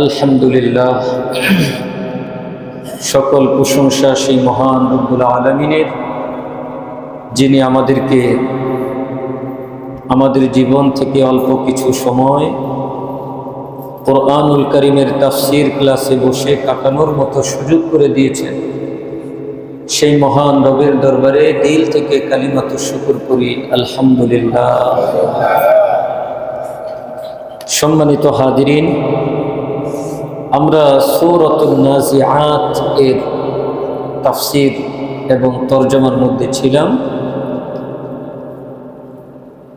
আলহামদুলিল্লাহ, সকল প্রশংসা সেই মহান রব্বুল আলামিনের, যিনি আমাদেরকে আমাদের জীবন থেকে অল্প কিছু সময় কোরআনুল কারীমের তাফসীর ক্লাসে বসে কাটানোর মতো সুযোগ করে দিয়েছেন। সেই মহান রবের দরবারে দিল থেকে কালিমাতুশ শুকর করি, আলহামদুলিল্লাহ। সম্মানিত হাজিরিন, আমরা সূরাতুন নাজিআত এর তাফসীর এবং তরজমার মধ্যে ছিলাম।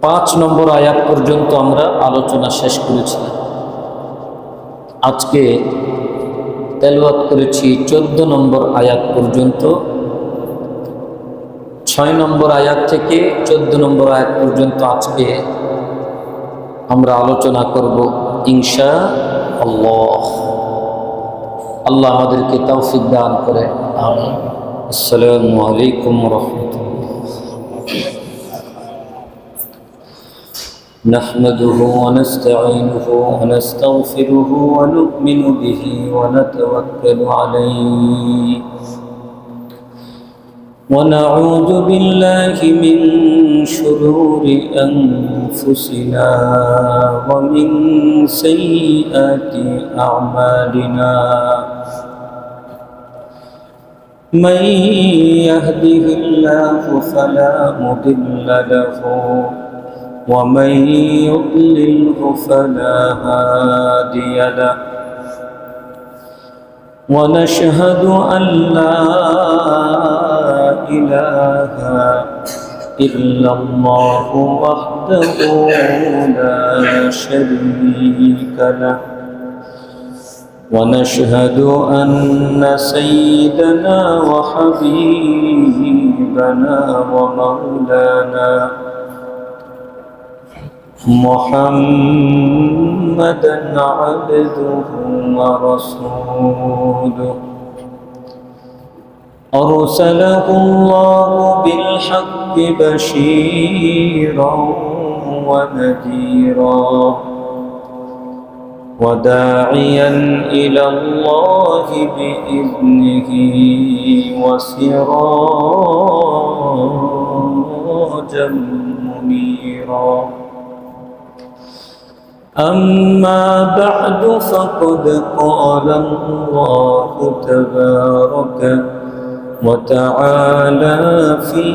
5 নম্বর আয়াত পর্যন্ত আমরা আলোচনা শেষ করেছিলাম। আজকে তেলাওয়াত করেছি 14 নম্বর আয়াত পর্যন্ত। 6 নম্বর আয়াত থেকে 14 নম্বর আয়াত পর্যন্ত আজকে আমরা আলোচনা করব ইনশাআল্লাহ। আল্লাহ আমাদেরকে তৌফিক দান করে, আমিন। আসসালামু আলাইকুম ওয়া রাহমাতুল্লাহ। নাহমাদুহু ওয়া নাস্তাঈনুহু ওয়া নাস্তাগফিরুহু ওয়া নু'মিনু বিহি ওয়া নাতাওয়াক্কালু আলাইহি ওয়া নাউযু বিল্লাহি মিন শুরুরি আনফুসিনা ওয়া মিন সাইয়্যাতি আ'মালিনা। من يهده الله فلا مضل له ومن يضلله فلا هادي له ونشهد أن لا إله إلا الله وحده لا شريك له ونشهد أن سيدنا وحبيبنا ومولانا محمدا عبده ورسوله أرسله الله بالحق بشيرا ونذيرا وداعيا إلى الله بإذنه وسراجا منيرا. أما بعد فقد قال الله تبارك وتعالى في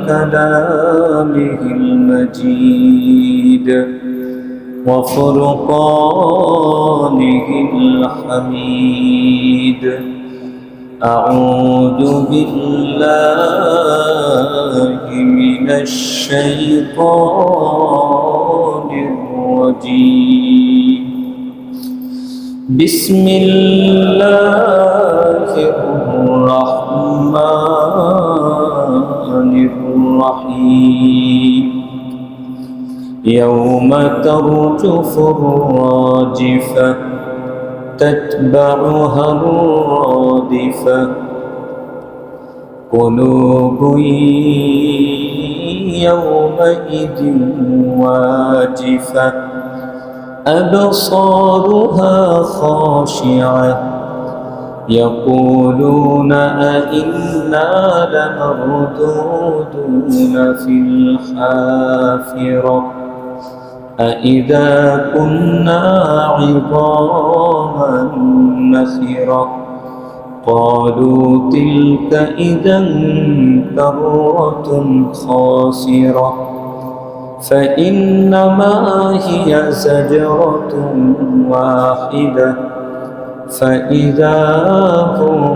كلامه المجيد وفرقانه الحميد. أعوذ بالله من الشيطان الرجيم. بسم الله الرحمن الرحيم. يوم ترجف الراجفة تتبعها الرادفة قلوب يومئذ واجفة أبصارها خاشعة يقولون أئنا لمردودون في الحافرة أإذا كنا عظاما نخرة قالوا تلك إذا كرة خاسرة فإنما هي زجرة واحدة فإذا هم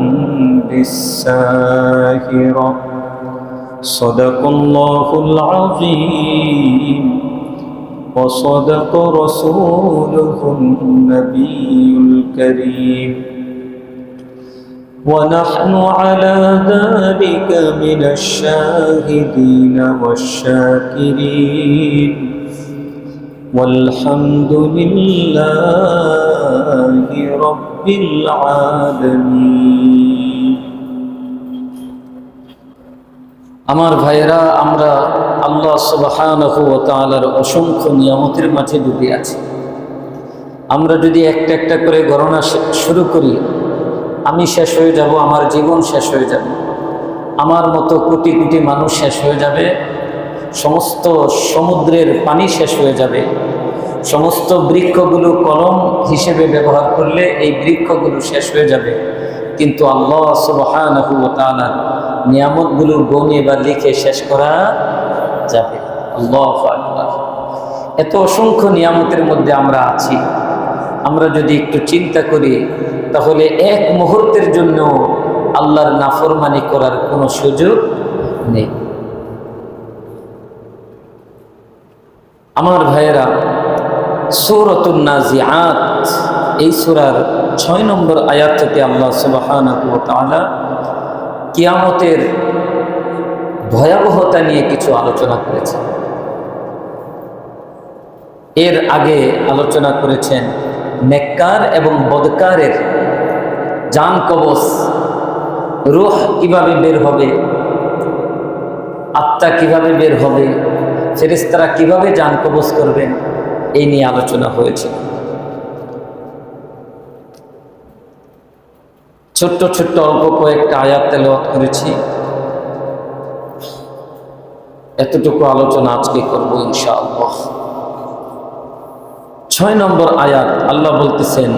بالساهرة. صدق الله العظيم وصدق رسوله النبي الكريم ونحن على ذلك من الشاهدين والشاكرين والحمد لله رب العالمين. আমার ভাইরা, আমরা আল্লাহ সুবহানাহু ওয়া তাআলার অসংখ্য নিয়ামতের মাঝে ডুবে আছি। আমরা যদি একটা একটা করে গণনা শুরু করি, আমি শেষ হয়ে যাব, আমার জীবন শেষ হয়ে যাবে, আমার মতো কোটি কোটি মানুষ শেষ হয়ে যাবে, সমস্ত সমুদ্রের পানি শেষ হয়ে যাবে, সমস্ত বৃক্ষগুলো কলম হিসেবে ব্যবহার করলে এই বৃক্ষগুলো শেষ হয়ে যাবে, কিন্তু আল্লাহ সুবহানাহু ওয়া তাআলার নিয়ামতগুলো গণে বা লিখে শেষ করা যাবে। আল্লাহু আকবার। এত অসংখ্য নিয়ামতের মধ্যে আমরা আছি। আমরা যদি একটু চিন্তা করি তাহলে এক মুহূর্তের জন্য আল্লাহর নাফরমানি করার কোনো সুযোগ নেই। আমার ভাইয়েরা, সূরাতুন নাজিআত এই সূরার 6 নম্বর আয়াত থেকে আল্লাহ সুবহানাহু ওয়া তাআলা কিয়ামতের ভয়াবহতা নিয়ে কিছু আলোচনা করেছেন। এর আগে আলোচনা করেছেন নেককার এবং বদকারের জান কবজ, রূহ কিভাবে বের হবে, আত্মা কিভাবে বের হবে, ফেরেশতারা কিভাবে জান কবজ করবেন, এই নিয়ে আলোচনা হয়েছে। ছোট্ট ছোট্ট অল্প কয়েকটা আয়াত তেলাওয়াত করেছি, এতটুকু আলোচনা আজকে করব ইনশাআল্লাহ। 6 নম্বর আয়াত আল্লাহ বলতেছেন,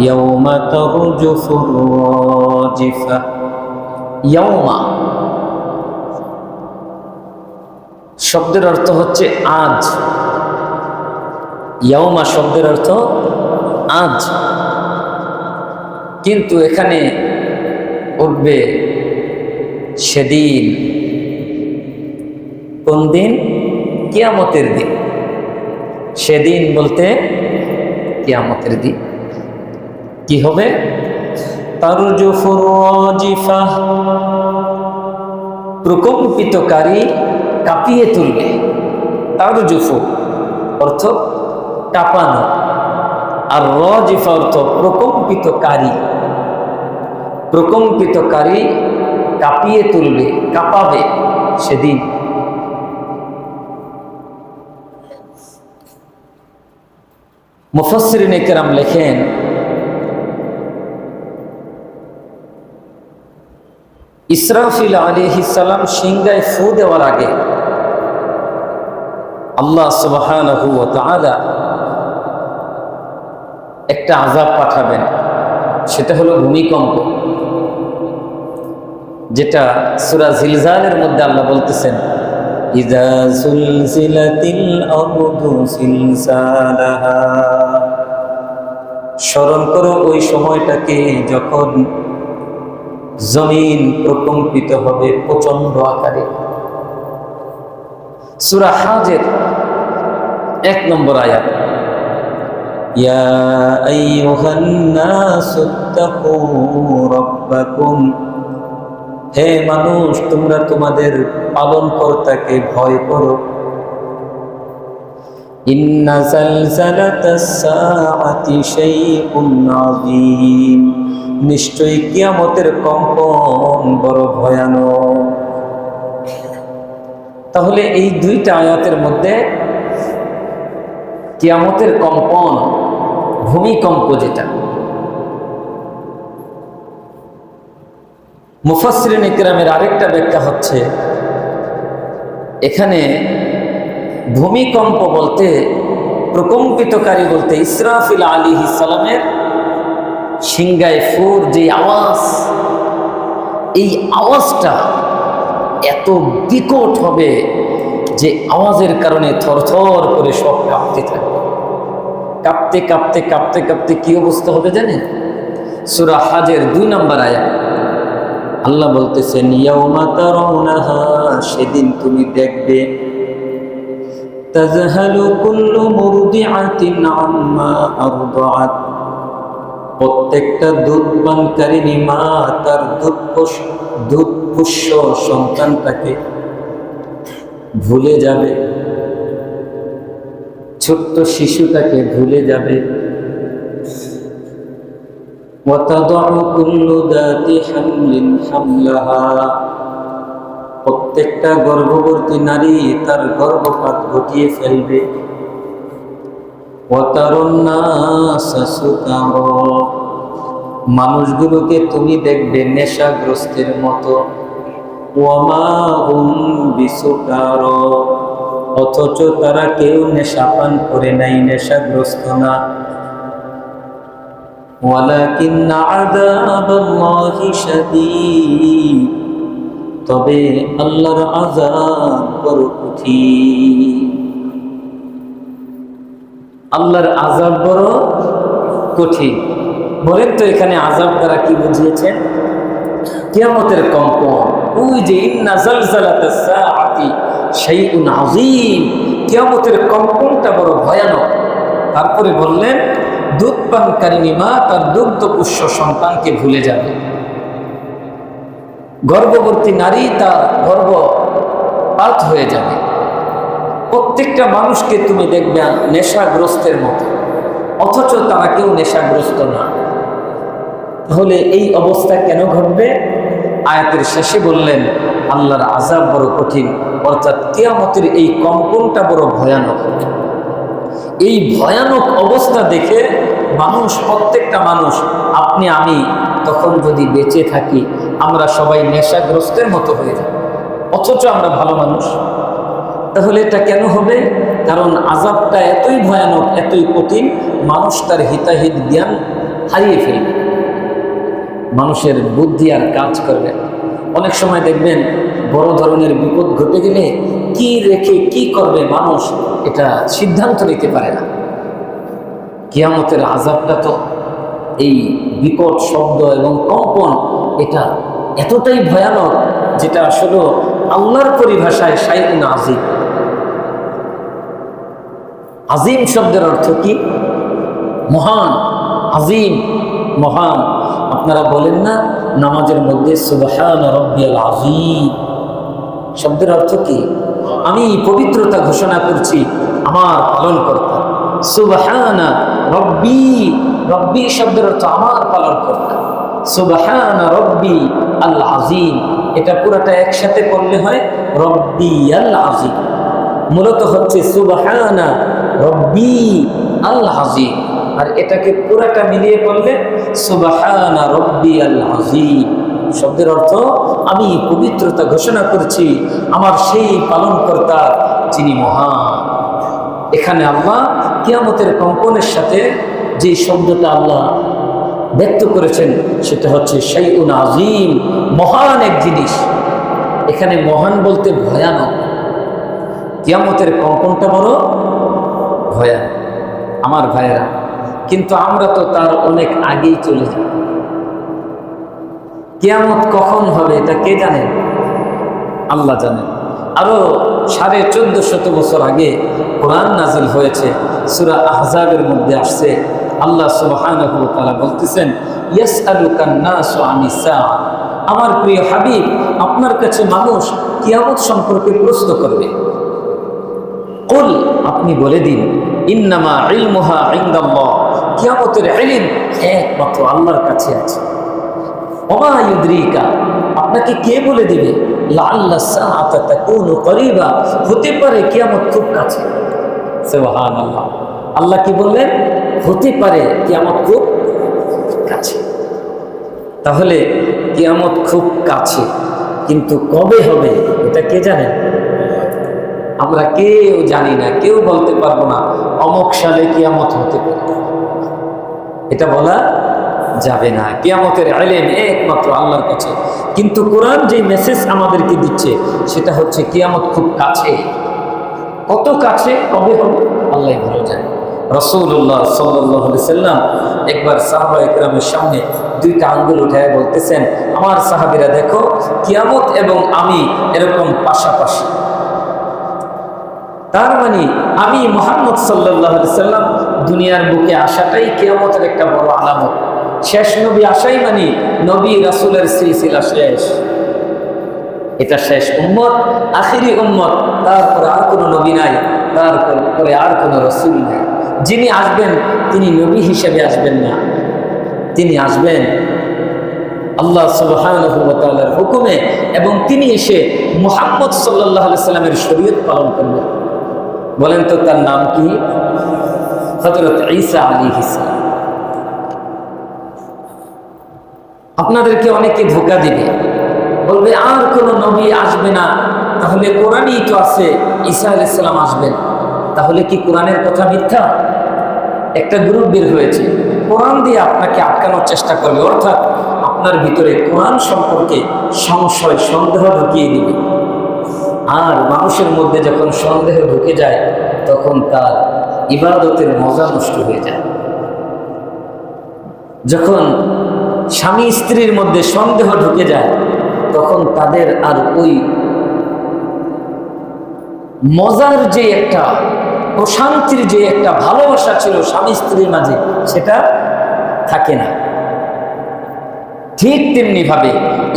ইয়াউমা তারজুফুর রাজিফা। ইয়াউমা শব্দের অর্থ হচ্ছে আজ। ইয়াউমা শব্দের অর্থ আজ, কিন্তু এখানে উঠবে সেদিন। কোন দিন? কিয়ামতের দিন। সেদিন বলতে কিয়ামতের দিন। কি হবে? তারজুফুর রাজিফা, প্রকম্পিতকারী, কাঁপিয়ে তুলবে। তারজুফু অর্থ কাঁপানো, আর রাজিফা অর্থ প্রকম্পিতকারী। প্রকম্পিতকারী কাঁপিয়ে তুলবে, কাঁপাবে সেদিন। মুফাসসিরিনে কেরাম লেখেন, ইসরাফিল আলাইহিস সালাম সিংহায় ফু দেওয়ার আগে আল্লাহ সুবহানাহু ওয়া তাআলা একটা আযাব পাঠাবেন, সেটা হলো ভূমিকম্প, যেটা সূরা জিলজালের মধ্যে আল্লাহ বলতেছেন, ইযা সুলজিলাতিল আরদু সিলসালাহা। স্মরণ করো ওই সময়টাকে যখন জমিন প্রকম্পিত হবে প্রচন্ড আকারে। সূরা হাজের 1 নম্বর আয়াত, ইয়া আইয়ুহান নাসু তাকু রাব্বাকুম। হে মানুষ, তোমরা তোমাদের পালনকর্তাকে ভয় করো। ইন্না জালজালাতাস সাআতি শাইউন আযীম। নিশ্চয়ই কিয়ামতের কম্পন বড় ভয়ানক। তাহলে এই দুইটা আয়াতের মধ্যে কিয়ামতের কম্পন, ভূমিকম্প যেটা, মুফাসসিরিনে কেরামের আরেকটা ব্যাখ্যা হচ্ছে, এখানে ভূমিকম্প বলতে, প্রকম্পিতকারী বলতে ইসরাফিল আলাইহিস সালামের সিংহায় ফুর যে আওয়াজ, এই আওয়াজটা এত বিকট হবে যে আওয়াজের কারণে থরথর করে সব কাঁপতে থাকবে। কাঁপতে কাঁপতে কাঁপতে কাঁপতে কি অবস্থা হবে জানেন? সূরা হাজের 2 নম্বর আয়াত আল্লাহ বলতেছেন, ইয়াউমা তারাউনাহা, সেদিন তুমি দেখবে, তাযহালু কুল্লু মুরদিআতিন আম্মা আরদাআত। প্রত্যেকটা দুধপানকারিণী মা তার দুধপুষ্য সন্তানটাকে ভুলে যাবে, ছোট্ট শিশুটাকে ভুলে যাবে। ওয়াতাদাউ কুল্লু যাতি হামলিন হামলাহা, প্রত্যেকটা গর্ভবতী নারী তার গর্ভপাত ঘটিয়ে ফেলবে। ওয়াতারুন নাস সুকারা, মানুষগুলোকে তুমি দেখবে নেশাগ্রস্তের মতো। ওয়ামা হুম বিসুকারা, অথচ তারা কেউ নেশা পান করে নাই, নেশাগ্রস্ত না। ওয়ালাকিন্না আযাবাল্লাহি শাদীদ, তবে আল্লাহর আযাব বড় কঠিন। আল্লাহর আযাব বড় কঠিন। বলেন তো এখানে আযাব দ্বারা কি বুঝিয়েছেন? কিয়ামতের কম্পন। ওই যে ইন্না জালজালাতাস সাআতি শাইউন আযীম, কিয়ামতের কম্পনটা বড় ভয়ানক। তারপরে বললেন দুধ পানকারিনী মা তার দুগ্ধপুষ্য সন্তানকে ভুলে যাবে, গর্ভবতী নারী তার গর্ভপাত হয়ে যাবে। প্রত্যেকটা মানুষকে তুমি দেখবে নেশাগ্রস্তের মতো, অথচ তারা কেউ নেশাগ্রস্ত না। তাহলে এই অবস্থা কেন ঘটবে? আয়াতের শেষে বললেন আল্লাহর আযাব বড় কঠিন, অর্থাৎ কিয়ামতের এই কম্পনটা বড় ভয়ানক। এই ভয়ানক অবস্থা দেখে মানুষ, প্রত্যেকটা মানুষ, আপনি আমি তখন যদি বেঁচে থাকি, আমরা সবাই নেশাগ্রস্তের মতো হয়ে যাব, অথচ আমরা ভালো মানুষ। তাহলে এটা কেন হবে? কারণ আযাবটা এতই ভয়ানক, এতই কঠিন, মানুষ তার হিতাহিত জ্ঞান হারিয়ে ফেলবে, মানুষের বুদ্ধি আর কাজ করবে। অনেক সময় দেখবেন বড় ধরনের বিপদ ঘটে গেলে কি রেখে কি করবে মানুষ এটা সিদ্ধান্ত নিতে পারে না। কিয়ামতের আযাবটা তো এই বিকট শব্দ এবং কম্পন, এটা এতটাই ভয়ানক যেটা আসলে আল্লাহর পরিভাষায় শাইউন আযীম। আযীম শব্দের অর্থ কি? মহান। আযীম মহান। আপনারা বলেন না নামাজের মধ্যে সুবহান রাব্বিয়াল আযীম শব্দের অর্থ কি? আমি পবিত্রতা ঘোষণা করছি আমার পালনকর্তা। সুবহানা রব্বি, রব্বি শব্দের অর্থ আমার পালনকর্তা। সুবহানা রব্বি আল আযীম, এটা পুরোটা একসাথে করলে হয় রব্বি আল আযীম। মূলত হচ্ছে সুবহানা রব্বি আল আযীম, আর এটাকে পুরাটা মিলিয়ে বললে সুবহানা রাব্বিয়াল আযীম শব্দের অর্থ আমি পবিত্রতা ঘোষণা করছি আমার সেই পালনকর্তা যিনি মহান। এখানে আল্লাহ কিয়ামতের কম্পনের সাথে যে শব্দটা আল্লাহ ব্যক্ত করেছেন সেটা হচ্ছে শাইউন আযীম, মহান এক জিনিস। এখানে মহান বলতে ভয়ানক, কিয়ামতের কম্পনটা বড় ভয়ানক। আমার ভাইয়েরা, কিন্তু আমরা তো তার অনেক আগেই চলে যাই। কিয়ামত কখন হবে এটা কে জানেন? আল্লাহ জানেন। আরো 1450 বছর আগে কোরআন নাজিল হয়েছে, সূরা আহজাবের মধ্যে আসছে। আল্লাহ সুবহানাহু ওয়া তাআলা বলতেছেন ইয়াসআলুকান নাসু আনিস সাআ, আমার প্রিয় হাবিব আপনার কাছে মানুষ কিয়ামত সম্পর্কে প্রশ্ন করবে। কুল, আপনি বলে দিন, ইন্নামা ইলমুহা ইনদাল্লাহ, কিয়ামতের ইলম একমাত্র আল্লাহর কাছে আছে। ওমা ইউদরিকা, আপনাকে কে বলে দিবে? লাআল্লাস সাআতা তাকুনু করিবা, হতে পারে কিয়ামত খুব কাছে। সুবহানাল্লাহ, আল্লাহ কি বললেন? হতে পারে কিয়ামত খুব কাছে। তাহলে কিয়ামত খুব কাছে, কিন্তু কবে হবে এটা কে জানেন? আমরা কেউ জানি না, কেউ বলতে পারবো না অমুক সালে কিয়ামত হতে পারে, এটা বলা যাবে না। কিয়ামতের ইলম একমাত্র আল্লাহর কাছে। কিন্তু কোরআন যে মেসেজ আমাদেরকে দিচ্ছে সেটা হচ্ছে কিয়ামত খুব কাছে। কত কাছে, কবে হবে আল্লাহ ভালো জানে। রাসূলুল্লাহ সাল্লাল্লাহু আলাইহি সাল্লাম একবার সাহাবায়ে কেরামের সামনে দুইটা আঙ্গুল উঠায় বলতেছেন, আমার সাহাবীরা দেখো কিয়ামত এবং আমি এরকম পাশাপাশি। তার মানে আমি মুহাম্মদ সাল্লাল্লাহু আলাইহি সাল্লাম দুনিয়ার বুকে আসাটাই কিয়ামতের একটা বড় আলামত। শেষ নবী আসাই মানে নবী রাসূলের সিলসিলা শেষ, এটা শেষ উম্মত, আখিরি উম্মত। তারপরে আর কোনো নবী নাই, তারপরে আর কোনো রাসূল নাই। যিনি আসবেন তিনি নবী হিসেবে আসবেন না, তিনি আসবেন আল্লাহ সুবহানাহু ওয়া তাআলার হুকুমে, এবং তিনি এসে মুহাম্মদ সাল্লাল্লাহু আলাইহি সাল্লামের শরীয়ত পালন করবেন। বলেন তো তার নাম কি? হযরত ঈসা আলাইহিস সালাম। আপনাদেরকে অনেকে ধোঁকা দিবে, বলবে আর কোনো নবী আসবে না, তাহলে কোরআনই তো আছে ঈসা আলাইহিস সালাম আসবেন, তাহলে কি কোরআনের কথা মিথ্যা? একটা গ্রুপ বের হয়েছে, কোরআন দিয়ে আপনাকে আটকানোর চেষ্টা করবে, অর্থাৎ আপনার ভিতরে কোরআন সম্পর্কে সংশয় সন্দেহ ঢুকিয়ে দিবে। আর মানুষের মধ্যে যখন সন্দেহ ঢুকে যায় তখন তার ইবাদতের মজা নষ্ট হয়ে যায়। যখন স্বামী স্ত্রীর মধ্যে সন্দেহ ঢুকে যায় তখন তাদের আর ওই মজার যে একটা প্রশান্তির যে একটা ভালোবাসা ছিল স্বামী স্ত্রীর মাঝে, সেটা থাকে না। ঠিক তেমনি ভাবে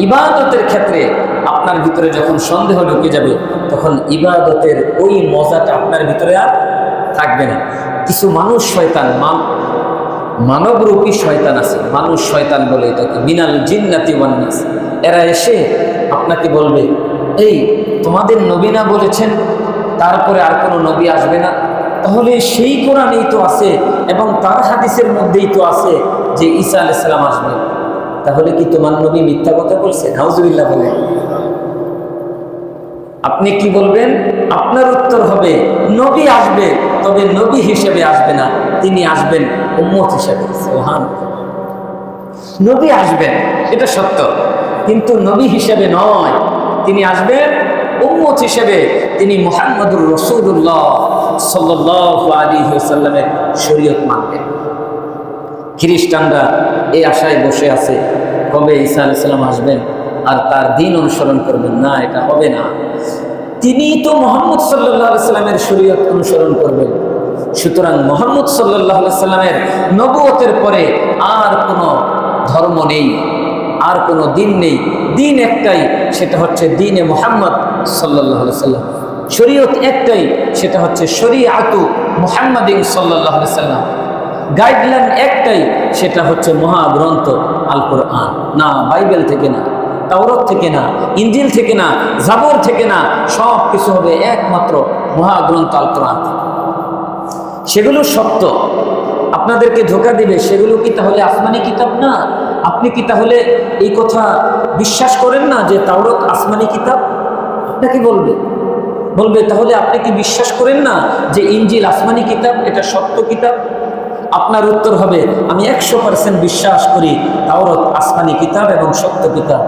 ইবাদতের ক্ষেত্রে আপনার ভিতরে যখন সন্দেহ ঢুকে যাবে তখন ইবাদতের ওই মজাটা আপনার ভিতরে আর থাকবে না। কিছু মানুষ শয়তান, মানবরূপী শয়তান আছে, মানুষ শয়তান বলে এটাকে, মিনাল জিন্নাতি ওয়ান নাস। এরা এসে আপনাকে বলবে, এই তোমাদের নবী না বলেছেন তারপরে আর কোনো নবী আসবে না, তাহলে সেই কোরআনেই তো আছে এবং তার হাদিসের মধ্যেই তো আছে যে ঈসা আলাইহিস সালাম আসবে, তাহলে কি তোমার নবী মিথ্যা কথা বলছে? নাউজুবিল্লাহ বলে। আপনি কি বলবেন? আপনার উত্তর হবে নবী আসবে, তবে নবী হিসেবে আসবে না, তিনি আসবেন উম্মত হিসেবে। সুবহানাল্লাহ। নবী আসবেন এটা সত্য, কিন্তু নবী হিসেবে নয়, তিনি আসবেন উম্মত হিসেবে। তিনি মুহাম্মদুর রাসূলুল্লাহ সাল্লাল্লাহু আলাইহি ওয়াসাল্লামের শরীয়ত মানবেন। খ্রিস্টানরা এই আশায় বসে আছে কবে ঈসা আলাইহিস সালাম আসবেন আর তার দ্বীন অনুসরণ করবেন। না, এটা হবে না। তিনি তো মুহাম্মদ সাল্লাল্লাহু আলাইহি সাল্লামের শরীয়ত অনুসরণ করবেন। সুতরাং মুহাম্মদ সাল্লাল্লাহু আলাইহি সাল্লামের নবুয়তের পরে আর কোনো ধর্ম নেই, আর কোনো দিন নেই। দিন একটাই, সেটা হচ্ছে দ্বীনে মুহাম্মদ সাল্লাল্লাহু আলাইহি সাল্লাম। শরীয়ত একটাই, সেটা হচ্ছে শরীআতু মুহাম্মাদিন সাল্লাল্লাহু আলাইহি সাল্লাম। গাইডলাইন একটাই, সেটা হচ্ছে মহাগ্রন্থ আল কোরআন। না বাইবেল থেকে না, তাওরাত থেকে না, ইনজিল থেকে না, জাবুর থেকে না, সব কিছু হবে একমাত্র মহাগ্রন্থ আল কোরআন থেকে। সেগুলো সত্য, আপনাদেরকে ধোঁকা দিবে। সেগুলো কি তাহলে আসমানি কিতাব না? আপনি কি তাহলে এই কথা বিশ্বাস করেন না যে তাওরাত আসমানি কিতাব? আপনাকে বলবে তাহলে আপনি কি বিশ্বাস করেন না যে ইনজিল আসমানি কিতাব, এটা সত্য কিতাব? আপনার উত্তর হবে আমি 100% বিশ্বাস করি তাওরাত আসমানি কিতাব এবং সত্য কিতাব।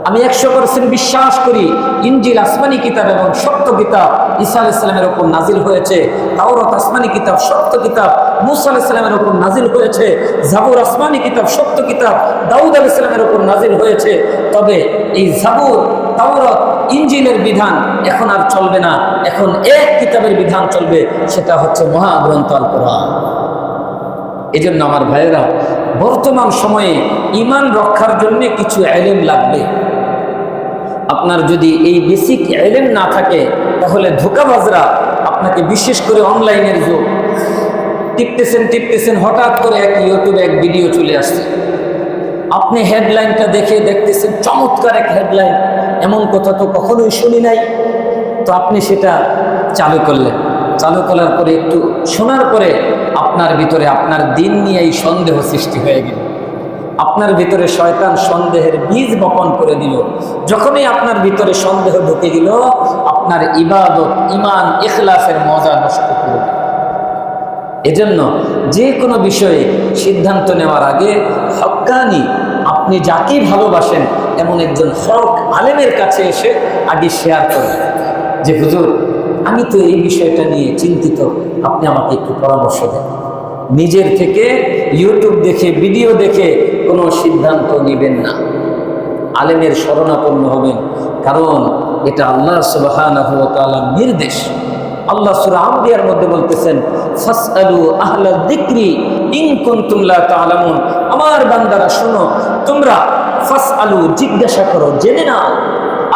আমি 100% বিশ্বাস করি ইনজিল আসমানি কিতাব এবং সত্য কিতাব। ঈসা আলাইহিস সালামের উপর নাজিল হয়েছে। তাওরাত আসমানি কিতাব, সত্য কিতাব। মূসা আলাইহিস সালামের উপর নাজিল হয়েছে। জাবুর আসমানি কিতাব, সত্য কিতাব। দাউদ আলাইহিস সালামের উপর নাজিল হয়েছে। তবে এই জাবুর, তাওরাত, ইনজিলের বিধান এখন আর চলবে না। এখন এক কিতাবের বিধান চলবে, সেটা হচ্ছে মহাগ্রন্থ আল কোরআন। এজন্য আমার ভাইয়েরা, বর্তমান সময়ে ঈমান রক্ষার জন্য কিছু ইলম লাগবে। আপনার যদি এই বেসিক ইলম না থাকে তাহলে ধোঁকাবাজরা আপনাকে, বিশেষ করে অনলাইনের যুগ, টিপতেছেন হঠাৎ করে এক ইউটিউবে এক ভিডিও চলে আসছে। আপনি হেডলাইনটা দেখে দেখতেছেন চমৎকার এক হেডলাইন, এমন কথা তো কখনোই শুনি নাই। তো আপনি সেটা চালু করলেন, চালু করার পরে একটু শোনার পরে আপনার ভিতরে আপনার দিন নিয়েই সন্দেহ সৃষ্টি হয়ে গেল। আপনার ভিতরে শয়তান সন্দেহের বীজ বপন করে দিল। যখনই আপনার ভিতরে সন্দেহ ঢুকে গেল, আপনার ইবাদত, ঈমান, ইখলাসের মজা নষ্ট করে দিল। এজন্য যে কোনো বিষয়ে সিদ্ধান্ত নেওয়ার আগে হক্কানি, আপনি যাকেই ভালোবাসেন এমন একজন হক আলেমের কাছে এসে আগে শেয়ার করেন যে হুজুর, আমি তো এই বিষয়টা নিয়ে চিন্তিত, আপনি আমাকে একটু পরামর্শ দেন। নিজের থেকে ইউটিউব দেখে, ভিডিও দেখে কোনো সিদ্ধান্ত নেবেন না। আলেমের শরণাপন্ন হবেন, কারণ এটা আল্লাহ সুবহানাহু ওয়া তাআলার নির্দেশ। আল্লাহ সূরা আম্বিয়ার মধ্যে বলতেছেন, ফাসআলু আহলা যিকরি ইন কুনতুম লা তা'লামুন। আমার বান্দারা শোনো, তোমরা ফাসআলু, জিজ্ঞাসা করো, জেনে নাও,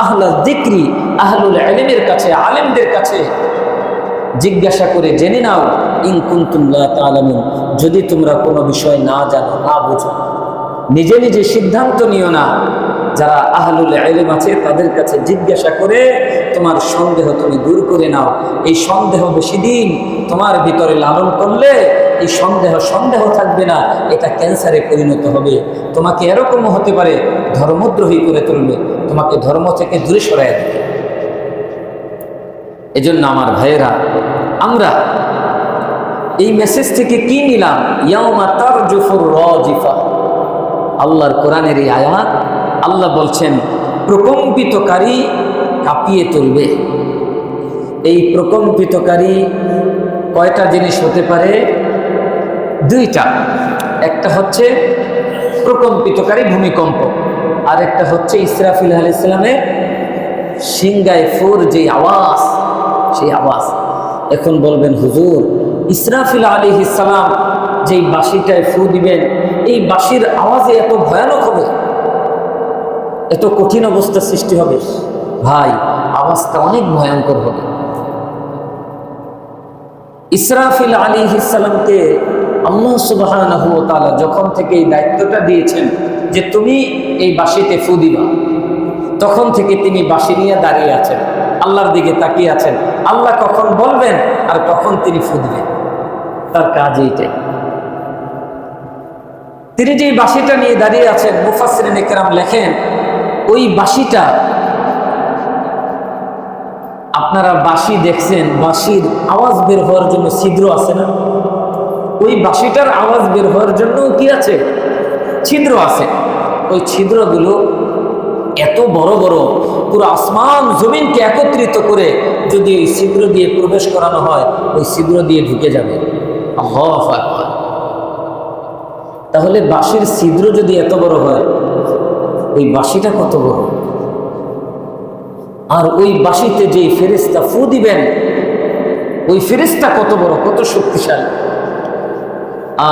আহলা যিকরি, আহলুল ইলমের কাছে, আলেমদের কাছে জিজ্ঞাসা করে জেনে নাও, ইন কুনতুম লা তা'লামুন, যদি তোমরা কোনো বিষয় না জানো, না বুঝো। নিজে নিজে সিদ্ধান্ত নিও না, যারা আহলুল ইলম আছে তাদের কাছে জিজ্ঞাসা করে তোমার সন্দেহ তুমি দূর করে নাও। এই সন্দেহ বেশি দিন তোমার ভিতরে লালন করলে এই সন্দেহ থাকবে না, এটা ক্যান্সারে পরিণত হবে। তোমাকে এরকমও হতে পারে ধর্মদ্রোহী করে তুলবে, তোমাকে ধর্ম থেকে দূরে সরাই দেবে। এজন্য আমার ভাইয়েরা, আমরা এই মেসেজ থেকে কি নিলাম? ইয়াউমা তারজুফুর রাজিফা, আল্লাহর কোরআনের এই আয়াত, আল্লাহ বলছেন প্রকম্পিতকারী কাঁপিয়ে তুলবে। এই প্রকম্পিতকারী কয়টা জিনিস হতে পারে? দুইটা। একটা হচ্ছে প্রকম্পিতকারী ভূমিকম্প, আর একটা হচ্ছে ইসরাফিল আলাইহিস সালামের সিংগায় ফুর যে আওয়াজ, সেই আওয়াজ। এখন বলবেন হুজুর, ইসরাফিল আলাইহিস সালাম যেই বাঁশিটায় ফু দিবেন, এই বাঁশির আওয়াজে এত ভয়ানক হবে, এত কঠিন অবস্থার সৃষ্টি হবে? ভাই, আওয়াজটা অনেক ভয়ঙ্কর হবে। ইসরাফিল আলাইহিস সালামকে আল্লাহ সুবহানাহু ওয়া তাআলা যখন থেকে এই দায়িত্বটা দিয়েছেন যে তুমি এই বাঁশিতে ফু দিবা, তখন থেকে তিনি বাঁশি নিয়ে দাঁড়িয়ে আছেন, আল্লাহর দিকে তাকিয়ে আছেন। আল্লাহ কখন বলবেন আর কখন তিনি ফু দিবেন, তার কাজ এইটাই। তিনি যে বাঁশিটা নিয়ে দাঁড়িয়ে আছেন, মুফাসসিরিনে কেরাম লেখেন, ওই বাঁশিটা, আপনারা বাঁশি দেখছেন, বাঁশির আওয়াজ বের হওয়ার জন্য ছিদ্র আছে না? ওই বাঁশিটার আওয়াজ বের হওয়ার জন্য কি আছে? ছিদ্র আছে। ওই ছিদ্রগুলো এত বড় বড়, পুরো আসমান জমিনকে একত্রিত করে যদি ওই ছিদ্র দিয়ে প্রবেশ করানো হয়, ওই ছিদ্র দিয়ে ঢুকে যাবে। আল্লাহু আকবার। তাহলে বাঁশির ছিদ্র যদি এত বড় হয়, ওই বাঁশিটা কত বড়? আর ওই বাঁশিতে যে ফেরেশতা ফু দিবেন, ওই ফেরেশতা কত বড়, কত শক্তিশালী।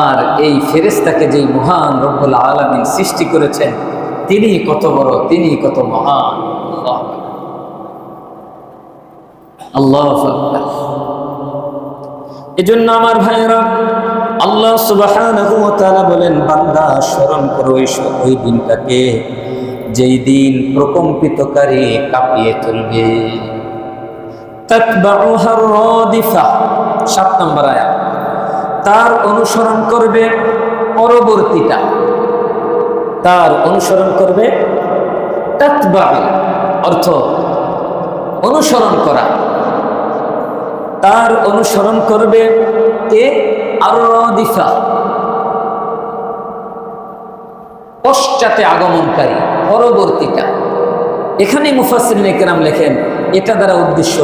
আর এই ফেরেশতাকে যেই মহান রব্বুল আলামিন সৃষ্টি করেছেন, তিনি কত বড়, তিনি কত মহান। আল্লাহু আকবার। এজন্য আমার ভাইয়েরা, আল্লাহ সুবহানাহু ওয়া তাআলা বলেন, বান্দা স্মরণ করো ওই দিনটাকে, যেই দিন প্রকম্পিতকারী কাঁপিয়ে তুলবে। তাতবাউহার রাদিফা, 7 নম্বর আয়াত। তার অনুসরণ করবে পরবর্তীটা, তার অনুসরণ করবে। তাতবাউ অর্থ অনুসরণ করা, তার অনুসরণ করবে কে? আর রাদিফা, পশ্চাতে আগমনকারী, পরবর্তীটা। এখানে মুফাসসিরিনে কেরাম লেখেন, এটা দ্বারা উদ্দেশ্য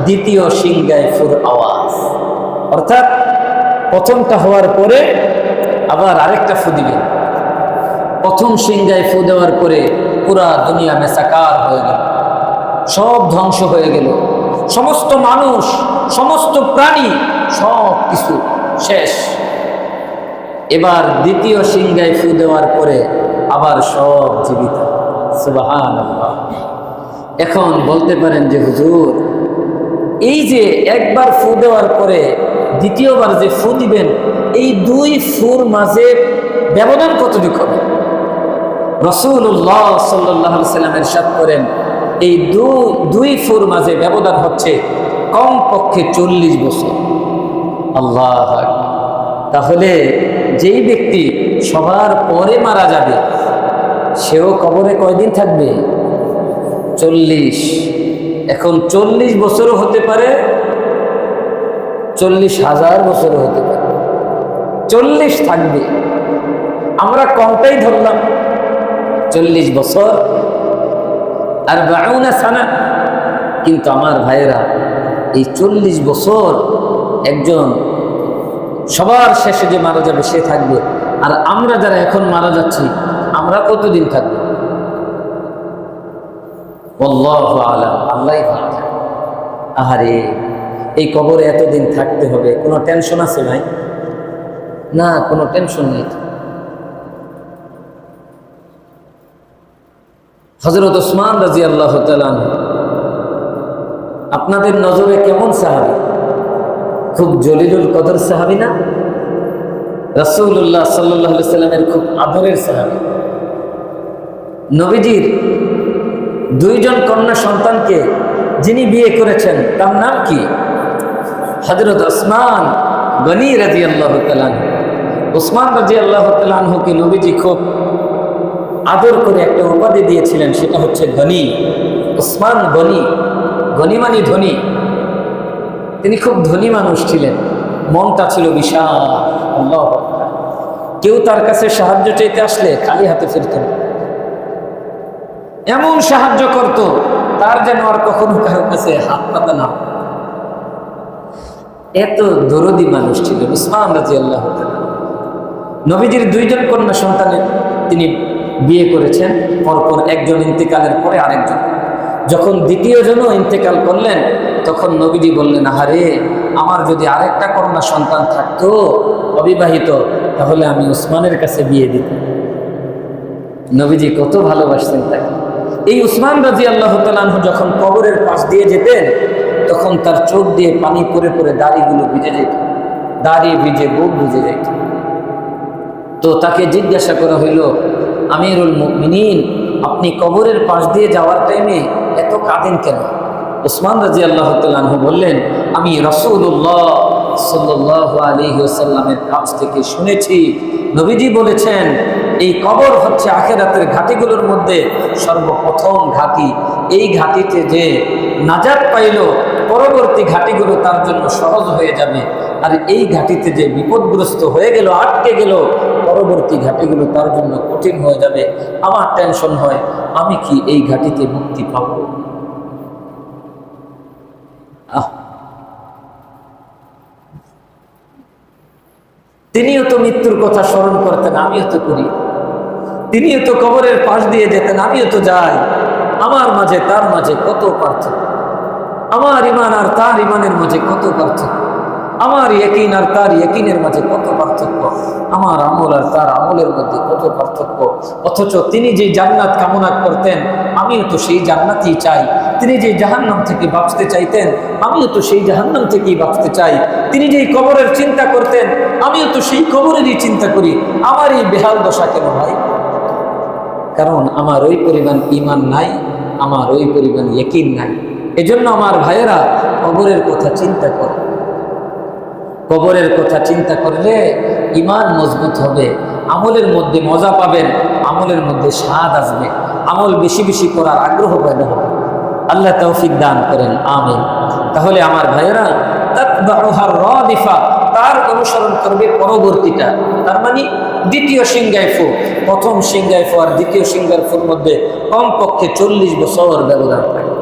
দ্বিতীয় সিংগায় ফুর আওয়াজ, অর্থাৎ প্রথমটা হওয়ার পরে আবার আরেকটা ফু দিবেন। প্রথম সিংগায় ফু দেওয়ার পরে পুরা দুনিয়া মেসাকার হয়ে গেল, সব ধ্বংস হয়ে গেল, সমস্ত মানুষ, সমস্ত প্রাণী, সব কিছু শেষ। এবার দ্বিতীয় সিংগায় ফু দেওয়ার পরে আবার সব জীবিত। সুবহানাল্লাহ। এখন বলতে পারেন যে হুজুর, এই যে একবার ফু দেওয়ার পরে দ্বিতীয়বার যে ফু দিবেন, এই দুই ফুর মাঝে ব্যবধান কতটুকু হবে? রাসূলুল্লাহ সাল্লাল্লাহু আলাইহি ওয়াসাল্লাম ইরশাদ করেন, এই দুই ফুর মাঝে ব্যবধান হচ্ছে কমপক্ষে 40 বছর। আল্লাহু আকবার। তাহলে যেই ব্যক্তি সবার পরে মারা যাবে, সেও কবরে কয়দিন থাকবে? 40। এখন 40 বছরও হতে পারে, 40,000 বছরও হতে পারে, 40 থাকবে। আমরা কমটাই ধরলাম, 40 বছর আর 42 সানা। কিন্তু আমার ভাইয়েরা, এই 40 বছর একজন সবার শেষে যে মারা যাবে সে থাকবে, আর আমরা যারা এখন মারা যাচ্ছি, আমরা কতদিন থাকবো? আল্লাহু আ'লাম, আল্লাহই ভালো জানে। আহারে, এই কবরে এতদিন থাকতে হবে, কোনো টেনশন আছে ভাই? না, কোনো টেনশন নেই। হযরত ওসমান রাদিয়াল্লাহু তাআলা আনহু, আপনাদের নজরে কেমন সাহাবী? খুব জলিলুল কদর সাহাবী না? রাসূলুল্লাহ সাল্লাল্লাহু আলাইহি ওয়াসাল্লামের খুব আদরের সাহাবী। নবীজির দুইজন কন্যা সন্তানকে যিনি বিয়ে করেছেন তার নাম কি? হযরত ওসমান গনি রাদিয়াল্লাহু তাআলা আনহু। ওসমান রাদিয়াল্লাহু তাআলা আনহুকে নবীজি খুব আদর করে একটা উপাধি দিয়েছিলেন, সেটা হচ্ছে গনি। ওসমান গনি, গনি মানে ধনী। তিনি খুব ধনী মানুষ ছিলেন, মনটা ছিল বিশাল। আল্লাহু আকবার। কেউ তার কাছে সাহায্য চাইতে আসলে খালি হাতে ফিরতেন, এমন সাহায্য করত তার যেন আর কখনো কারো কাছে হাত পাতা না। এত দরদি মানুষ ছিল ওসমান রাদিয়াল্লাহু তাআলা। নবীজির দুইজন কন্যা সন্তানের তিনি বিয়ে করেছেন, পরপর একজন ইন্তেকালের পরে আরেকজন। যখন দ্বিতীয় জনও ইন্তেকাল করলেন তখন নবীজি বললেন, আহারে, আমার যদি আরেকটা কন্যা সন্তান থাকতো অবিবাহিত, তাহলে আমি ওসমানের কাছে বিয়ে দিতাম। নবীজি কত ভালোবাসতেন তাকে। এই উসমান রাদিয়াল্লাহু তাআলা আনহু যখন কবরের পাশ দিয়ে যেতেন তখন তার চোখ দিয়ে পানি পড়ে পড়ে দাড়িগুলো ভিজে যেত, দাড়ি ভিজে, বুক ভিজে যেত। তো তাকে জিজ্ঞাসা করা হইল, আমিরুল মুমিনিন, আপনি কবরের পাশ দিয়ে যাওয়ার টাইমে এত কাঁদেন কেন? উসমান রাদিয়াল্লাহু তাআলা আনহু বললেন, আমি রাসূলুল্লাহ সাল্লাল্লাহু আলাইহি ওয়াসাল্লামের কাছ থেকে শুনেছি, নবীজি বলেছেন এই কবর হচ্ছে আখিরাতের ঘাটিগুলোর মধ্যে সর্বপ্রথম ঘাটি। এই ঘাটিতে যে নাজাত পাইল, পরবর্তী ঘাটিগুলো তার জন্য সহজ হয়ে যাবে। আর এই ঘাটিতে যে বিপদগ্রস্ত হয়ে গেল, আটকে গেল, পরবর্তী ঘাটিগুলো তার জন্য কঠিন হয়ে যাবে। আমার টেনশন হয়, আমি কি এই ঘাটিতে মুক্তি পাব? তিনিও তো মৃত্যুর কথা স্মরণ করতেন, আমিও তো করি। তিনিও তো কবরের পাশ দিয়ে যেতেন, আমিও তো যাই। আমার মাঝে তার মাঝে কত পার্থক্য, আমার ইমান আর তার ইমানের মাঝে কত পার্থক্য, আমার ইয়াকিন আর তার ইয়াকিনের মাঝে কত পার্থক্য, আমার আমল আর তার আমলের মধ্যে কত পার্থক্য। অথচ তিনি যে জান্নাত কামনা করতেন, আমিও তো সেই জান্নাতই চাই। তিনি যে জাহান্নাম থেকে বাঁচতে চাইতেন, আমিও তো সেই জাহান্নাম থেকেই বাঁচতে চাই। তিনি যেই কবরের চিন্তা করতেন, আমিও তো সেই কবরেরই চিন্তা করি। আমার এই বেহাল দশা কেন ভাই? কারণ আমার ওই পরিমাণ ঈমান নাই, আমার ওই পরিমাণ ইয়াকিন নাই। এজন্য আমার ভাইয়েরা, কবরের কথা চিন্তা করো। কবরের কথা চিন্তা করলে ঈমান মজবুত হবে, আমলের মধ্যে মজা পাবেন, আমলের মধ্যে স্বাদ আসবে, আমল বেশি বেশি করার আগ্রহ পয়দা হবে। আল্লাহ তৌফিক দান করেন, আমিন। তাহলে আমার ভাইয়েরা, তাতবাউহার রাদিফা, তার অনুসরণ করবে পরবর্তীটা। তার মানে দ্বিতীয় সিংগায় ফু, প্রথম সিংগায় ফু আর দ্বিতীয় সিংগার ফুর মধ্যে কমপক্ষে 40 বছর ব্যবধান থাকে।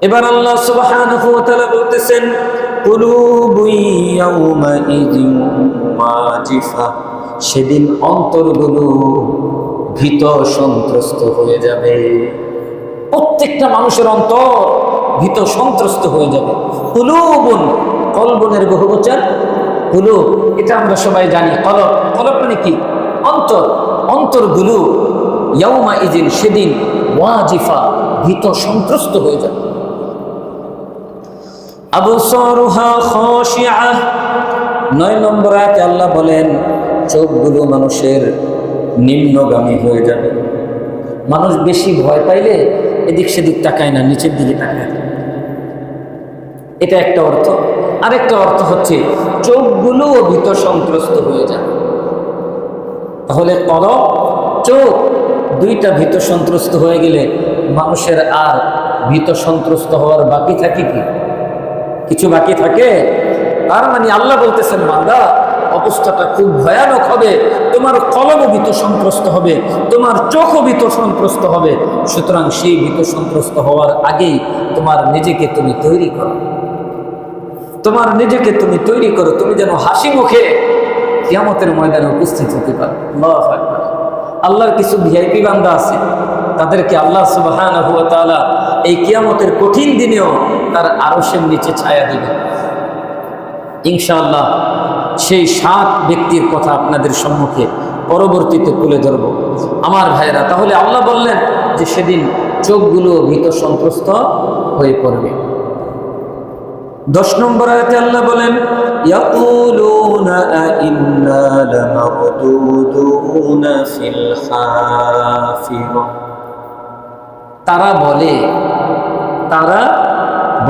এবার আল্লাহ সুবহানাহু ওয়া তাআলা বলতেছেন, কুলুবুন ইয়াউমাইযিন ওয়াজিফা, সেদিন অন্তরগুলো ভীত সন্ত্রস্ত হয়ে যাবে। প্রত্যেকটা মানুষের অন্তর ভীত সন্ত্রস্ত হয়ে যাবে। কুলুবুন, কলবনের বহুবচন কুলুব, এটা আমরা সবাই জানি। কলব, কলব মানে কি? অন্তর। অন্তরগুলো ইয়াউমাইযিন, সেদিন, ওয়াজিফা, ভীত সন্ত্রস্ত হয়ে যাবে। আবসারুহা খাশিআ, 9 নম্বর আয়াতে আল্লাহ বলেন, চোখগুলো মানুষের নিম্নগামী হয়ে যাবে। মানুষ বেশি ভয় পাইলে এদিক সেদিক তাকায় না, নিচের দিকে তাকায়। এটা একটা অর্থ। আরেকটা অর্থ হচ্ছে চোখগুলো ভীত সন্ত্রস্ত হয়ে যাবে। তাহলে কলব, চোখ, দুইটা ভীত সন্ত্রস্ত হয়ে গেলে মানুষের আর ভীত সন্ত্রস্ত হওয়ার বাকি থাকে কি? কিছু বাকি থাকে? তার মানে আল্লাহ বলতেছেন, বান্দা, অবস্থাটা খুব ভয়ানক হবে। তোমার কলবও ভীত সন্ত্রস্ত হবে, তোমার চোখও ভীত সন্ত্রস্ত হবে। সুতরাং সেই ভীত সন্ত্রস্ত হওয়ার আগেই তোমার নিজেকে তুমি তৈরি করো, তোমার নিজেকে তুমি তৈরি করো, তুমি যেন হাসি মুখে কিয়ামতের ময়দানে উপস্থিত হতে পারো। আল্লাহু আকবার। আল্লাহর কিছু ভিআইপি বান্দা আছে, তাদেরকে আল্লাহ সুবহানাহু ওয়া তাআলা এই কিয়ামতের কঠিন দিনেও তার আরশের নিচে ছায়া দিবেন ইনশাআল্লাহ। সেই 7 ব্যক্তির কথা আপনাদের সম্মুখে পরবর্তীতে তুলে ধরব আমার ভাইয়েরা। তাহলে আল্লাহ বললেন যে সেদিন চোখগুলো ভীত সন্ত্রস্ত হয়ে পড়বে। 10 নম্বর আয়াতে আল্লাহ বলেন ইয়াকুলুনা আইন্না লামারদুদুনা ফিল হাফিরা, তারা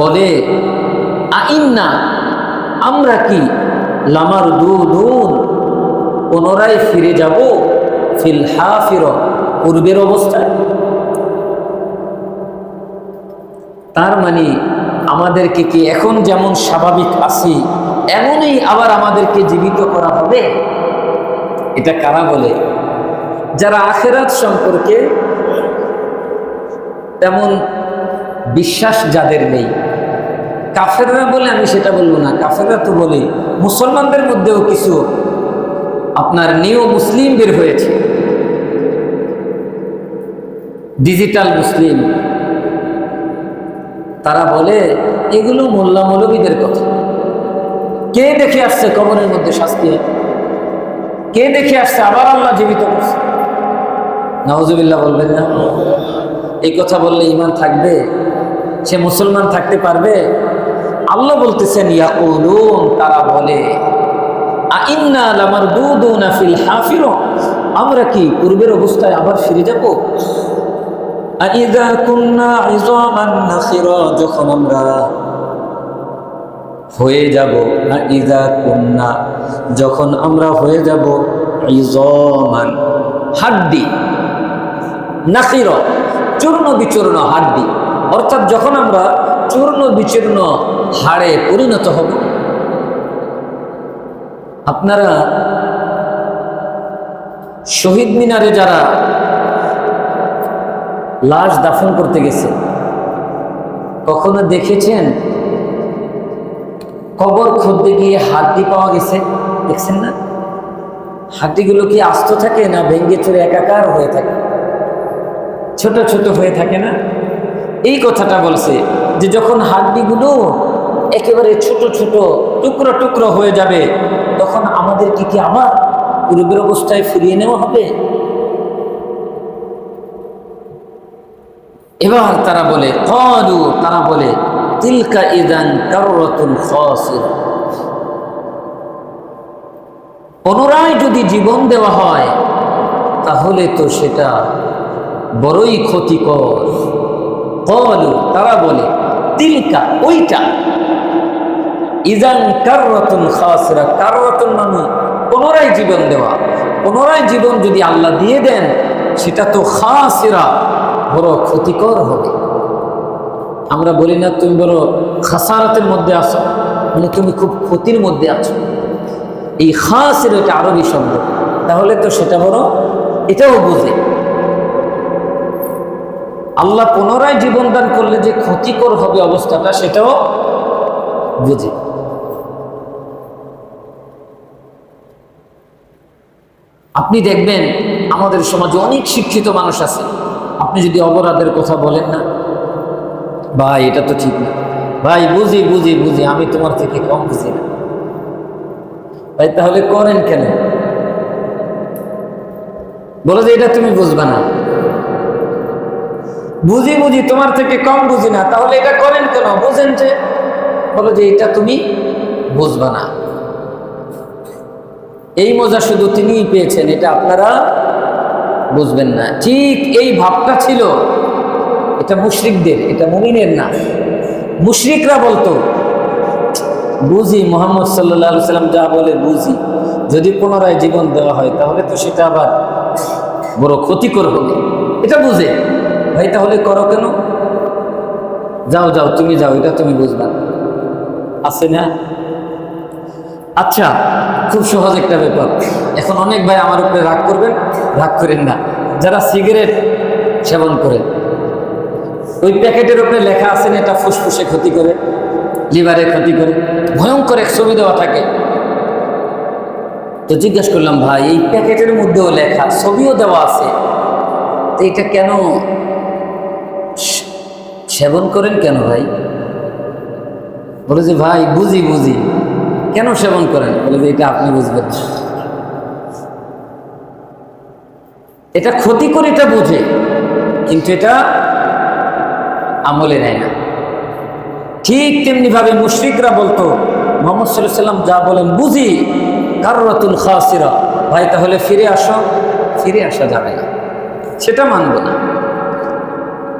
বলে আইন্না, আমরা কি লামারদুদুন, পুনরায় ফিরে যাব, ফিল হাফিরা, পূর্বের অবস্থায়। তার মানে আমাদেরকে কি এখন যেমন স্বাভাবিক আছি এমনই আবার আমাদেরকে জীবিত করা হবে? এটা কারা বলে? যারা আখিরাত সম্পর্কে তেমন বিশ্বাস যাদের নেই। কাফেররা বলে, আমি সেটা বলবো না, কাফেররা তো বলে। মুসলমানদের মধ্যেও কিছু আপনার নিও মুসলিম বের হয়েছে, ডিজিটাল মুসলিম। তারা বলে এগুলো মোল্লা মৌলবীদের কথা। কে দেখে আসছে কবরের মধ্যে শাস্তি? কে দেখে আসছে আবার আল্লাহ জীবিত করছে? নাউজুবিল্লাহ বলবেন না? এই কথা বললে ঈমান থাকবে? সে মুসলমান থাকতে পারবে? আল্লাহ বলতেছেন ইয়াকুলুন, তারা বলে আইন্না লামারদুদুনা ফিল হাফিরা, আমরা কি পূর্বের অবস্থায় আবার ফিরে যাব? আইযা কুন্না ইযামান নাখিরা, যখন আমরা হয়ে যাব, আইযা কুন্না, যখন আমরা হয়ে যাব, ইযামান, হাড্ডি, নাখিরা, চূর্ণ বিচূর্ণ হাড্ডি, অর্থাৎ যখন আমরা চূর্ণ বিচূর্ণ হাড়ে পরিণত হব। আপনারা শহীদ মিনারে যারা লাশ দাফন করতে গেছে, কখনো দেখেছেন কবর খুঁড়তে গিয়ে হাড্ডি পাওয়া গেছে? দেখছেন না? হাড্ডিগুলো কি আস্ত থাকে না ভেঙ্গে চুরে একাকার হয়ে থাকে, ছোট ছোট হয়ে থাকে না? এই কথাটা বলছে যে যখন হাড্ডিগুলো একেবারে ছোট ছোট টুকরো টুকরো হয়ে যাবে, তখন আমাদেরকে কি আবার পূর্বের অবস্থায় ফিরিয়ে নেওয়া হবে? এবার তারা বলে ক্বালু, তারা বলে তিলকা ইযান কাররাতুন খাসিরা, পুনরায় যদি জীবন দেওয়া হয় তাহলে তো সেটা বড়ই ক্ষতিকর। ক্বালু, তারা বলে তিলকা, ওইটা, ইযান কাররাতুন খাসিরা, কাররাতুন মানে পুনরায় জীবন দেওয়া, পুনরায় জীবন যদি আল্লাহ দিয়ে দেন সেটা তো খাসিরা, বড় ক্ষতিকর হবে। আমরা বলি না তুমি বড় খাসারাতের মধ্যে আছো, মানে তুমি খুব ক্ষতির মধ্যে আছো। এই খাসির এটা আরবি শব্দ, তাহলে তো সেটা বড়, এটাও বুঝে। আল্লাহ পুনরায় জীবন দান করলে যে ক্ষতিকর হবে অবস্থাটা, সেটাও বুঝে। আপনি দেখবেন আমাদের সমাজে অনেক শিক্ষিত মানুষ আছে, আপনি যদি অপরাধের কথা বলেন না, ভাই এটা তো ঠিক না, ভাই বুঝি বুঝি বুঝি, আমি তোমার থেকে কম বুঝি না, ভাই তাহলে করেন কেন? বলো যে এটা তুমি বুঝবে না। বুঝি বুঝি, তোমার থেকে কম বুঝি না, তাহলে এটা করেন কেন? বুঝেন যে, বলো যে এটা তুমি বুঝবে না। এই মজা শুধু তিনিই পেয়েছেন, এটা আপনারা বুঝবেন না। ঠিক এই ভাবটা ছিল, এটা মুশরিকদের, এটা মুমিনের না। মুশরিকরা বলতো বুঝি, মুহাম্মদ সাল্লাল্লাহু আলাইহি সাল্লাম যা বলে বুঝি, যদি পুনরায় জীবন দেওয়া হয় তাহলে তো সেটা আবার বড় ক্ষতিকর হবে, এটা বুঝে। ভাই তাহলে করো কেন? যাও যাও, তুমি যাও, এটা তুমি বুঝবা, আছে না? আচ্ছা, খুব সহজ একটা ব্যাপার। এখন অনেক ভাই আমার উপরে রাগ করবেন, রাগ করেন না। যারা সিগারেট সেবন করেন, ওই প্যাকেটের উপরে লেখা আছে না এটা ফুসফুসে ক্ষতি করে, লিভারে ক্ষতি করে, ভয়ঙ্কর এক ছবি দেওয়া থাকে। তো জিজ্ঞাসা করলাম, ভাই এই প্যাকেটের মধ্যেও লেখা, ছবিও দেওয়া আছে, তো এটা কেন সেবন করেন কেন ভাই? বলে যে ভাই বুঝি বুঝি। কেন সেবন করেন? বলে যে এটা আপনি বুঝবেন, এটা ক্ষতিকর, এটা বুঝে, কিন্তু এটা আমলে নেয় না। ঠিক তেমনিভাবে মুশরিকরা বলতো মুহাম্মদ সাল্লাল্লাহু আলাইহি ওয়াসাল্লাম যা বলেন বুঝি, কাররাতুল খাসিরা, ভাই তাহলে ফিরে আসো, ফিরে আসা যাবে না, সেটা মানব না।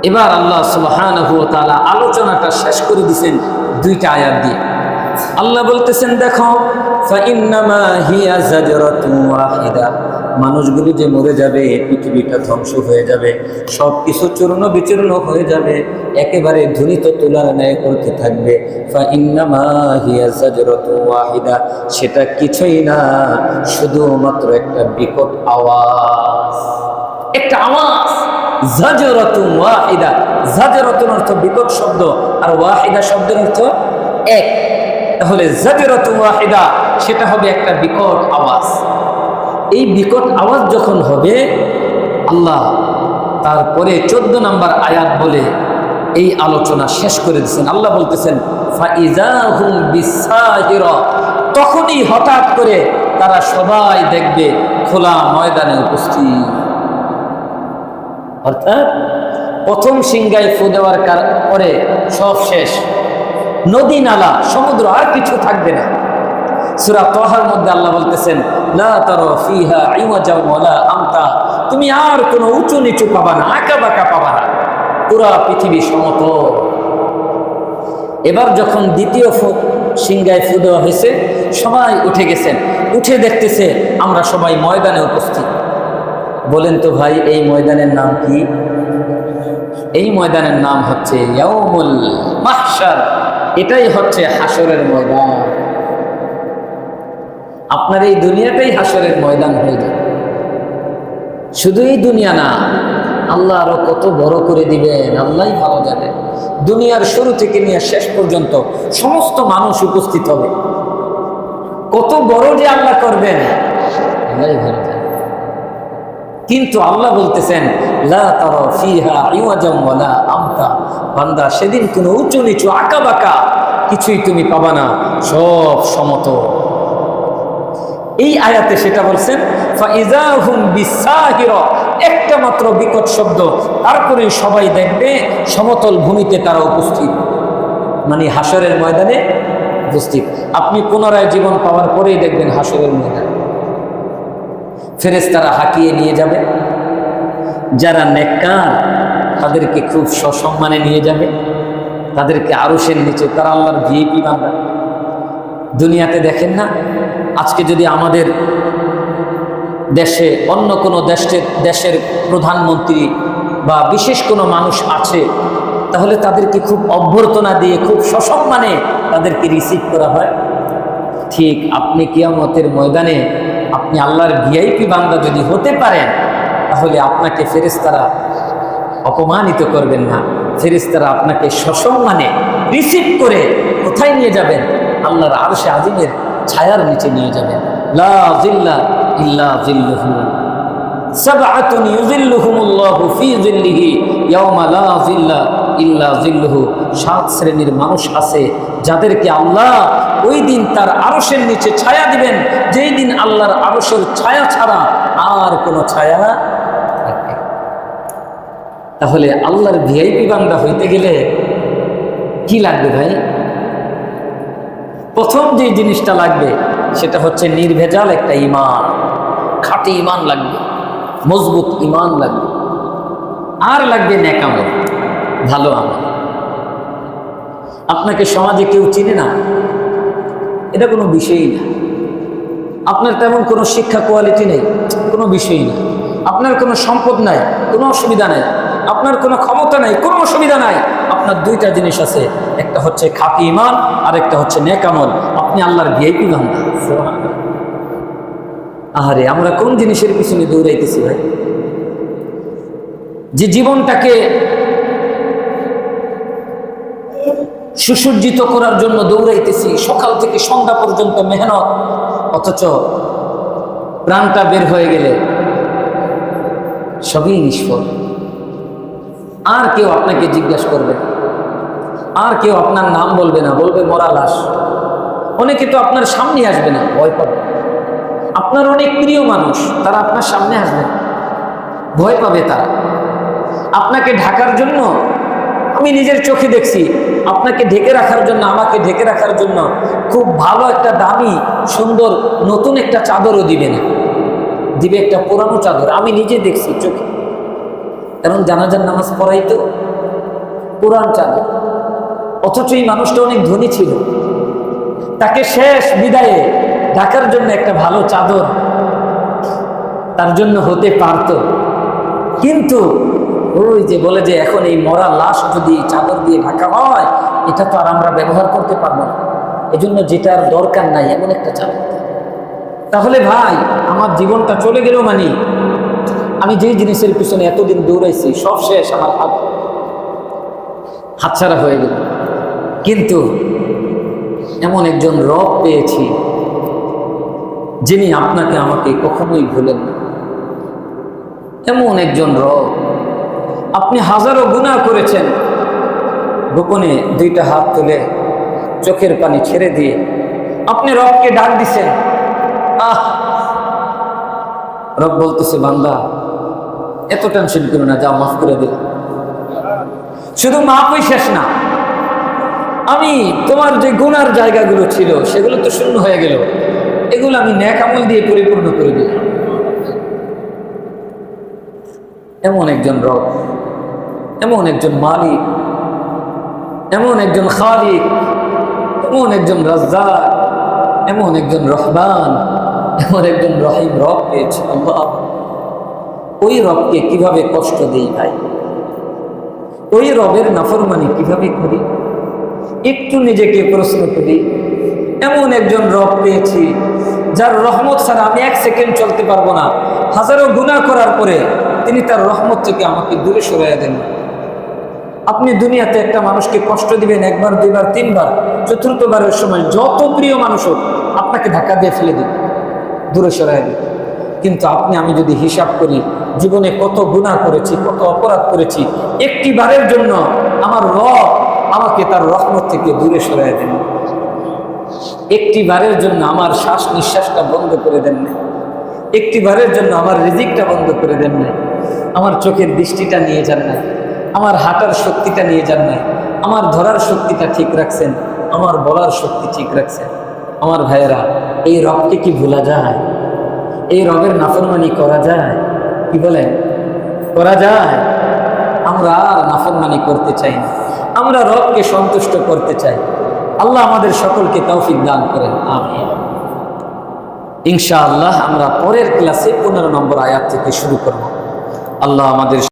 এবার আল্লাহ সুবহানাহু ওয়া তাআলা আলোচনাটা শেষ করে দিয়েছেন দুইটা আয়াত দিয়ে। আল্লাহ বলতেছেন, দেখো ফাইন্নামা হিয়া জাজরাতুন ওয়াহিদা, মানুষগুলো যে মরে যাবে, পৃথিবীটা ধ্বংস হয়ে যাবে, সব কিছু চূর্ণ বিচূর্ণ হয়ে যাবে, একেবারে ধুলিত তুলার ন্যায় করতে থাকবে। ফাইন্নামা হিয়া জাজরাতুন ওয়াহিদা, সেটা কিছুই না, শুধুমাত্র একটা বিকট আওয়াজ, একটা আওয়াজ। জাজরাতুন ওয়াহিদা, জাজরাতুন অর্থ বিকট শব্দ, আর ওয়াহিদা শব্দের অর্থ এক। তাহলে জাজরাতুন ওয়াহিদা সেটা হবে একটা বিকট আওয়াজ। এই বিকট আওয়াজ যখন হবে, আল্লাহ তারপরে 14 নম্বর আয়াত বলে এই আলোচনা শেষ করে দিচ্ছেন। আল্লাহ বলতেছেন ফাইজা হুম বিসাহিরা, তখনই হঠাৎ করে তারা সবাই দেখবে খোলা ময়দানে উপস্থিত। অর্থাৎ প্রথম সিংহায় ফু দেওয়ার পরে সব শেষ, নদী নালা সমুদ্র আর কিছু থাকবে না। সূরা তাহার মধ্যে আল্লাহ বলতেছেন লা তারা ফিহা ইওয়াজা ওয়ালা আমতা, তুমি আর কোনো উঁচু নিচু পাবা না, আঁকা বাঁকা পাবা না, পুরা পৃথিবী সমতল। এবার যখন দ্বিতীয় সিংহায় ফু দেওয়া হয়েছে, সবাই উঠে গেছেন, উঠে দেখতেছে আমরা সবাই ময়দানে উপস্থিত। বলেন তো ভাই, এই ময়দানের নাম কি? এই ময়দানের নাম হচ্ছে ইয়াউমুল মাহশার, এটাই হচ্ছে হাসরের ময়দান। আপনার এই দুনিয়াটাই হাসরের ময়দান হয়ে যাবে। শুধু এই দুনিয়া না, আল্লাহ আরো কত বড় করে দিবেন, আল্লাহই ভালো জানেন। দুনিয়ার শুরু থেকে নিয়ে শেষ পর্যন্ত সমস্ত মানুষ উপস্থিত হবে। কত বড় যে আল্লাহ করবেন, আল্লাহই ভালো জানেন। কিন্তু আল্লাহ বলতেছেন লা তারা ফিহা ইওয়াজা ওয়ালা আমতা, বান্দা সেদিন কোনো উঁচু নিচু আঁকা বাঁকা কিছুই তুমি পাবা না, সব সমতল। এই আয়াতে সেটা বলছেন ফাইজা হুম বিসাহিরা, একটা মাত্র বিকট শব্দ, তারপরে সবাই দেখবে সমতল ভূমিতে তারা উপস্থিত, মানে হাসরের ময়দানে উপস্থিত। আপনি পুনরায় জীবন পাওয়ার পরেই দেখবেন হাসরের ময়দানে ফেরেশতারা হাঁকিয়ে নিয়ে যাবে। যারা নেককার তাদেরকে খুব সসম্মানে নিয়ে যাবে, তাদেরকে আরশের নিচে, তারা আল্লাহর ভিআইপি বান্দা। দুনিয়াতে দেখেন না, আজকে যদি আমাদের দেশে অন্য কোনো দেশের প্রধানমন্ত্রী বা বিশেষ কোনো মানুষ আছে, তাহলে তাদেরকে খুব অভ্যর্থনা দিয়ে খুব সসম্মানে তাদেরকে রিসিভ করা হয়। ঠিক আপনি কিয়ামতের ময়দানে আপনি আল্লাহর ভিআইপি বান্দা যদি হতে পারেন, তাহলে আপনাকে ফেরেশতারা অপমানিত করবেন না, ফেরেশতারা আপনাকে সসম্মানে রিসিভ করে কোথায় নিয়ে যাবেন? আল্লাহর আরশে আজিমের ছায়ার নিচে নিয়ে যাবেন। লা জিল্লা ইল্লা জিল্লুহু, সাবআতুন ইউযিল্লুহুমুল্লাহু ফি জিল্লিহি ইয়াওমা লা জিল্লা ইল্লা জিল্লুহু, 7 শ্রেণীর মানুষ আছে যাদেরকে আল্লাহ ওই দিন তার আরশের নিচে ছায়া দিবেন, যেই দিন আল্লাহর আরশের ছায়া ছাড়া আর কোনো ছায়া থাকবে। তাহলে আল্লাহর ভিআইপি বান্দা হইতে গেলে কি লাগবে ভাই? প্রথম যে জিনিসটা লাগবে সেটা হচ্ছে নির্ভেজাল একটা ঈমান, খাঁটি ঈমান লাগবে, মজবুত ঈমান লাগবে। আর লাগবে নেক আমল, ভালো আমল। আপনাকে সমাজে কেউ চিনে না, এটা কোনো বিষয়ই না। আপনার তেমন কোনো শিক্ষা কোয়ালিটি নেই, কোনো বিষয়ই না। আপনার কোনো সম্পদ নাই, কোনো অসুবিধা নাই। আপনার কোনো ক্ষমতা নাই, কোনো অসুবিধা নাই। আপনার দুইটা জিনিস আছে, একটা হচ্ছে খাঁটি ঈমান আর একটা হচ্ছে নেক আমল। আপনি আল্লাহর ভিআইপি বান্দা। আহারে, আমরা কোন জিনিসের পিছনে দৌড়াইতেছি ভাই? যে জীবনটাকে সুসজ্জিত করার জন্য দৌড়াইতেছি, সকাল থেকে সন্ধ্যা পর্যন্ত মেহনত, অথচ প্রাণটা বের হয়ে গেলে সবই নিষ্ফল। আর কেউ আপনাকে জিজ্ঞাসা করবে, আর কেউ আপনার নাম বলবে না, বলবে মরা লাশ। অনেকে তো আপনার সামনে আসবে না, ভয় পাবে। আপনার অনেক প্রিয় মানুষ, তারা আপনার সামনে আসবে, ভয় পাবে তারা। আপনাকে ঢাকার জন্য আমি নিজের চোখে দেখছি আপনাকে ঢেকে রাখার জন্য, আমাকে ঢেকে রাখার জন্য খুব ভালো একটা দামি সুন্দর নতুন একটা চাদরও দিবে না, দিবে একটা পুরানো চাদর। আমি নিজে দেখছি চোখে, কারণ জানাজার নামাজ পড়াইতো পুরান চাদর। অথচ এই মানুষটা অনেক ধনী ছিল, তাকে শেষ বিদায়ে ঢাকার জন্য একটা ভালো চাদর তার জন্য হতে পারত। কিন্তু ওই যে বলে যে এখন এই মরা লাশ যদি চাদর দিয়ে ঢাকা হয়, এটা তো আর আমরা ব্যবহার করতে পারবো না, এজন্য যেটার দরকার নাই এমন একটা চাদর। তাহলে ভাই আমার জীবনটা চলে গেল, মানে আমি যে জিনিসের পিছনে এতদিন দৌড়াইছি সব শেষ, আমার হাতছাড়া হয়ে গেল। কিন্তু এমন একজন রব পেয়েছি যিনি আপনাকে আমাকে কখনোই ভুলেন না। এমন একজন রব, আপনি হাজারো গুনাহ করেছেন, গোপনে দুইটা হাত তুলে চোখের পানি ছেড়ে দিয়ে আপনি রবকে ডাক দিছেন। রব বলতেছে, বান্দা এত টেনশন করো না, যা মাফ করে দিল। শুধু মাফই শেষ না, আমি তোমার যে গুনার জায়গাগুলো ছিল সেগুলো তো শূন্য হয়ে গেল, এগুলো আমি নেক আমল দিয়ে পরিপূর্ণ করে দিই। এমন একজন রব, এমন একজন মালিক, এমন একজন খালিক, এমন একজন রাজ্জাক, এমন একজন রহমান, এমন একজন রহিম রব পেয়েছে আল্লাহ। ওই রবকে কিভাবে কষ্ট দেই ভাই, ওই রবের নাফরমানি কিভাবে করি, একটু নিজেকে প্রশ্ন করি। এমন একজন রব পেয়েছি যার রহমত ছাড়া আমি এক সেকেন্ড চলতে পারবো না। হাজারো গুনাহ করার পরে তিনি তার রহমত থেকে আমাকে দূরে সরাইয়া দেন। আপনি দুনিয়াতে একটা মানুষকে কষ্ট দিবেন একবার, দুইবার, তিনবার, চতুর্থবারের সময় যত প্রিয় মানুষ হোক আপনাকে ধাক্কা দিয়ে ফেলে দিন, দূরে সরাইয়া দিন। কিন্তু আপনি আমি যদি হিসাব করি জীবনে কত গুনাহ করেছি, কত অপরাধ করেছি, একটি বারের জন্য আমার রব আমাকে তার রহমত থেকে দূরে সরাইয়া দেন। একটি বারের জন্য আমার শ্বাস নিঃশ্বাসটা বন্ধ করে দেন না, একটি বারের জন্য আমার রিজিকটা বন্ধ করে দেন না, আমার চোখের দৃষ্টিটা নিয়ে যান না, আমার হাঁটার শক্তিটা নিয়ে যান না, আমার ধরার শক্তিটা ঠিক রাখছেন, আমার বলার শক্তি ঠিক রাখছেন। আমার ভাইয়েরা, এই রবকে কি ভোলা যায়? এই রবের নাফরমানি করা যায়? কি বলেন, করা যায়? আমরা আর নাফরমানি করতে চাই না, আমরা রবকে সন্তুষ্ট করতে চাই। আল্লাহ আমাদের সকলকে তৌফিক দান করেন, আমিন। ইনশাআল্লাহ আমরা পরের ক্লাসে 15 নম্বর আয়াত থেকে শুরু করব। আল্লাহ আমাদের